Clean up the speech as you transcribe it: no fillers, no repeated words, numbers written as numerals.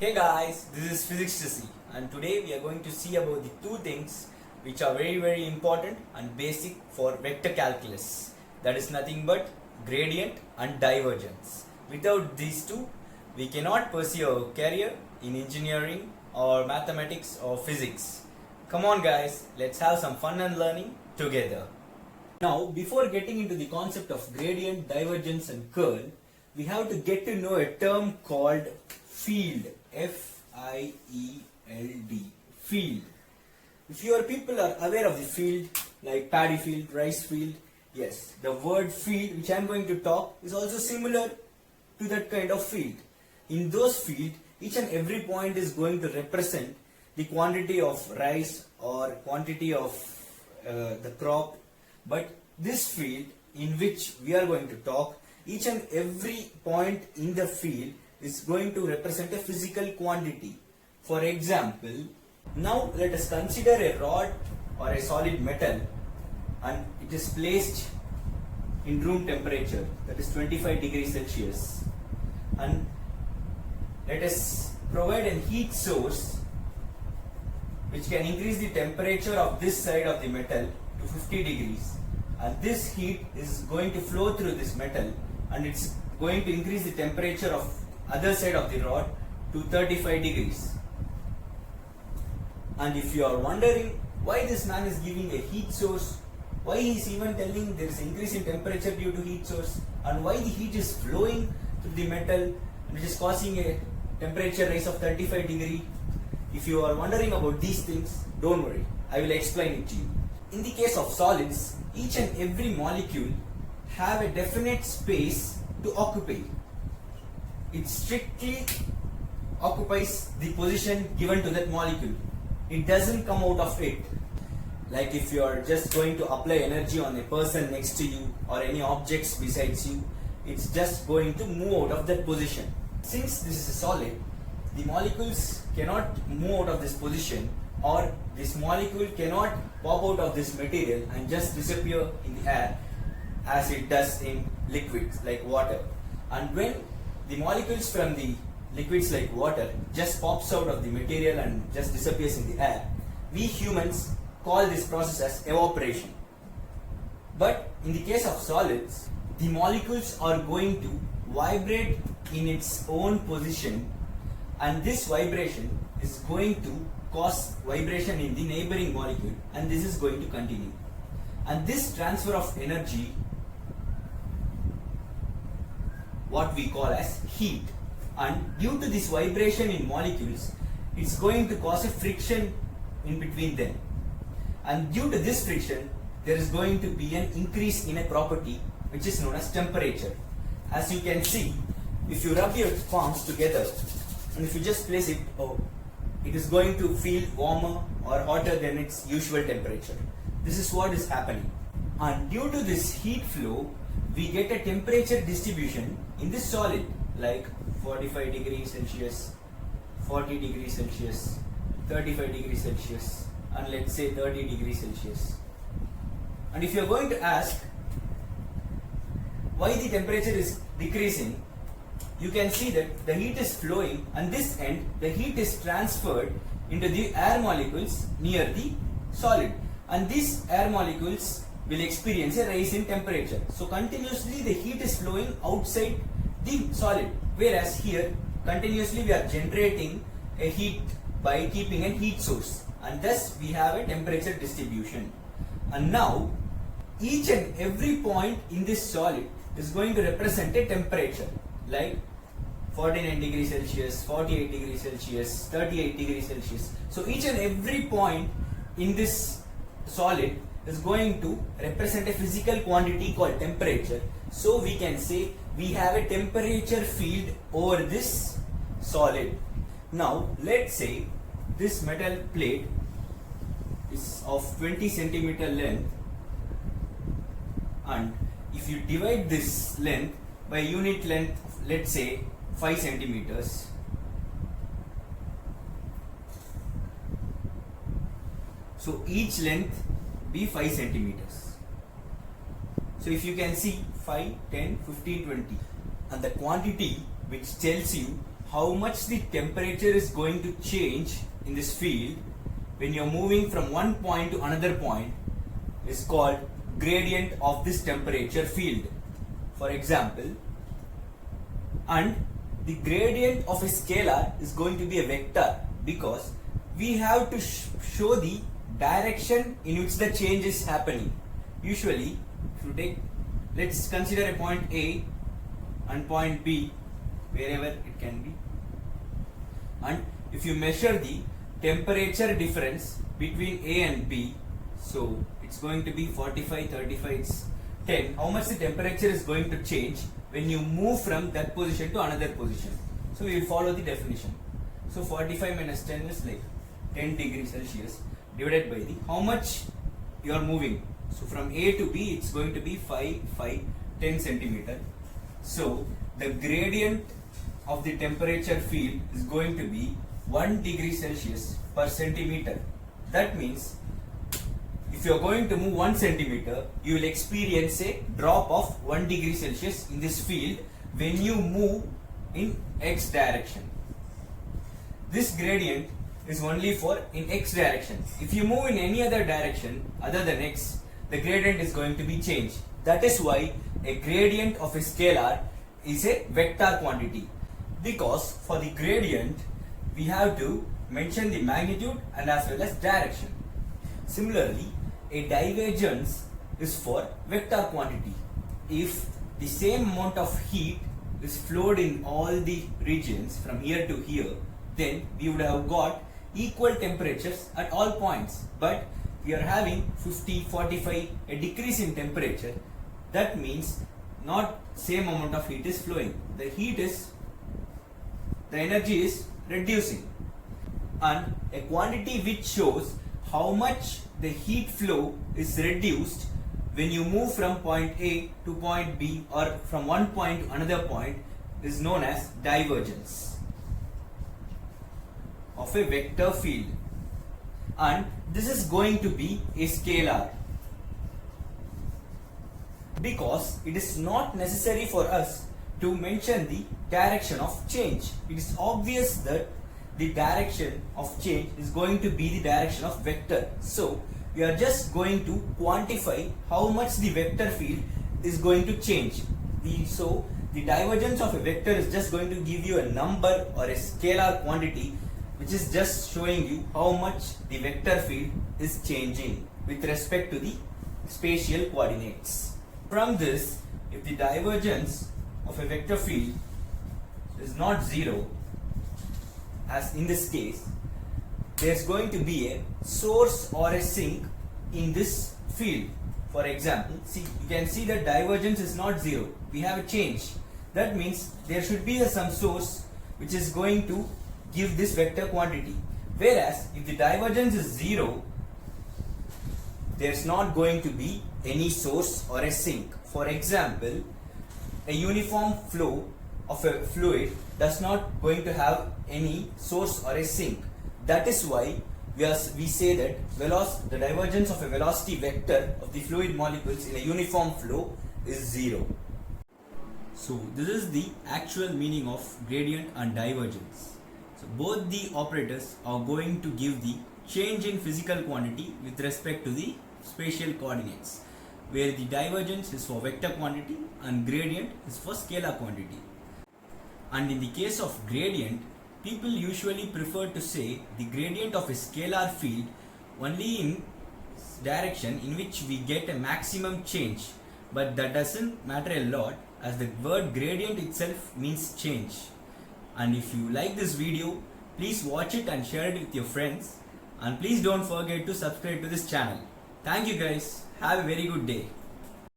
Hey guys, this is Physics to See, and today we are going to see about the two things which are very important and basic for vector calculus. That is nothing but gradient and divergence. Without these two, we cannot pursue our career in engineering or mathematics or physics. Come on guys, let's have some fun and learning together. Now, before getting into the concept of gradient, divergence and curl, we have to get to know a term called field. F-I-E-L-D. Field. If your people are aware of the field, like paddy field, rice field, yes, the word field which I am going to talk is also similar to that kind of field. In those fields, each and every point is going to represent the quantity of rice or quantity of the crop. But this field in which we are going to talk, each and every point in the field is going to represent a physical quantity. For example, now let us consider a rod or a solid metal and it is placed in room temperature, that is 25 degrees Celsius, and let us provide a heat source which can increase the temperature of this side of the metal to 50 degrees, and this heat is going to flow through this metal and it's going to increase the temperature of other side of the rod to 35 degrees. And if you are wondering why this man is giving a heat source, why he is even telling there is increase in temperature due to heat source, and why the heat is flowing through the metal and it is causing a temperature rise of 35 degree, if you are wondering about these things, don't worry, I will explain it to you. In the case of solids, each and every molecule have a definite space to occupy. It strictly occupies the position given to that molecule. It doesn't come out of it. Like if you are just going to apply energy on a person next to you or any objects besides you, it's just going to move out of that position. Since this is a solid, the molecules cannot move out of this position, or this molecule cannot pop out of this material and just disappear in the air as it does in liquids like water. And when the molecules from the liquids like water just pops out of the material and just disappears in the air, we humans call this process as evaporation. But in the case of solids, the molecules are going to vibrate in its own position, and this vibration is going to cause vibration in the neighboring molecule, and this is going to continue. And this transfer of energy, what we call as heat, and due to this vibration in molecules, it's going to cause a friction in between them, and due to this friction there is going to be an increase in a property which is known as temperature. As you can see, if you rub your palms together and if you just place it, it is going to feel warmer or hotter than its usual temperature. This is what is happening, and due to this heat flow we get a temperature distribution in this solid, like 45 degrees Celsius, 40 degrees Celsius, 35 degrees Celsius, and let's say 30 degrees Celsius. And if you are going to ask why the temperature is decreasing, you can see that the heat is flowing, and this end the heat is transferred into the air molecules near the solid, and these air molecules will experience a rise in temperature. So continuously the heat is flowing outside the solid, whereas here continuously we are generating a heat by keeping a heat source, and thus we have a temperature distribution. And now each and every point in this solid is going to represent a temperature, like 49 degrees Celsius, 48 degrees Celsius, 38 degrees Celsius. So each and every point in this solid is going to represent a physical quantity called temperature. So we can say we have a temperature field over this solid. Now let's say this metal plate is of 20 centimeter length, and if you divide this length by unit length, let's say 5 centimeters, so each length be 5 centimeters. So if you can see 5, 10, 15, 20, and the quantity which tells you how much the temperature is going to change in this field when you're moving from one point to another point is called gradient of this temperature field. For example, and the gradient of a scalar is going to be a vector because we have to show the direction in which the change is happening. Usually, if you take, let's consider a point A and point B, wherever it can be, and if you measure the temperature difference between A and B, so it's going to be 45, 35, it's 10. How much the temperature is going to change when you move from that position to another position? So we will follow the definition. So 45 minus 10 is like 10 degrees Celsius divided by the how much you are moving. So from A to B it's going to be 5, 10 centimeter. So the gradient of the temperature field is going to be 1 degree Celsius per centimeter. That means if you are going to move 1 centimeter, you will experience a drop of 1 degree Celsius in this field when you move in x direction. This gradient is only for in x direction. If you move in any other direction other than x, the gradient is going to be changed. That is why a gradient of a scalar is a vector quantity, because for the gradient we have to mention the magnitude and as well as direction. Similarly, a divergence is for vector quantity. If the same amount of heat is flowed in all the regions from here to here, then we would have got equal temperatures at all points. But we are having 50, 45, a decrease in temperature. That means not same amount of heat is flowing. The energy is reducing. And a quantity which shows how much the heat flow is reduced when you move from point A to point B or from one point to another point is known as divergence of a vector field, and this is going to be a scalar because it is not necessary for us to mention the direction of change. It is obvious that the direction of change is going to be the direction of vector. So we are just going to quantify how much the vector field is going to change. So the divergence of a vector is just going to give you a number or a scalar quantity which is just showing you how much the vector field is changing with respect to the spatial coordinates. From this, if the divergence of a vector field is not zero, as in this case, there's going to be a source or a sink in this field. For example, see, you can see that divergence is not zero. We have a change. That means there should be some source which is going to give this vector quantity. Whereas if the divergence is zero, there's not going to be any source or a sink. For example, a uniform flow of a fluid does not going to have any source or a sink. That is why we say that the divergence of a velocity vector of the fluid molecules in a uniform flow is zero. So this is the actual meaning of gradient and divergence. So both the operators are going to give the change in physical quantity with respect to the spatial coordinates, where the divergence is for vector quantity and gradient is for scalar quantity. And in the case of gradient, people usually prefer to say the gradient of a scalar field only in direction in which we get a maximum change, but that doesn't matter a lot as the word gradient itself means change. And if you like this video, please watch it and share it with your friends, and please don't forget to subscribe to this channel. Thank you guys. Have a very good day.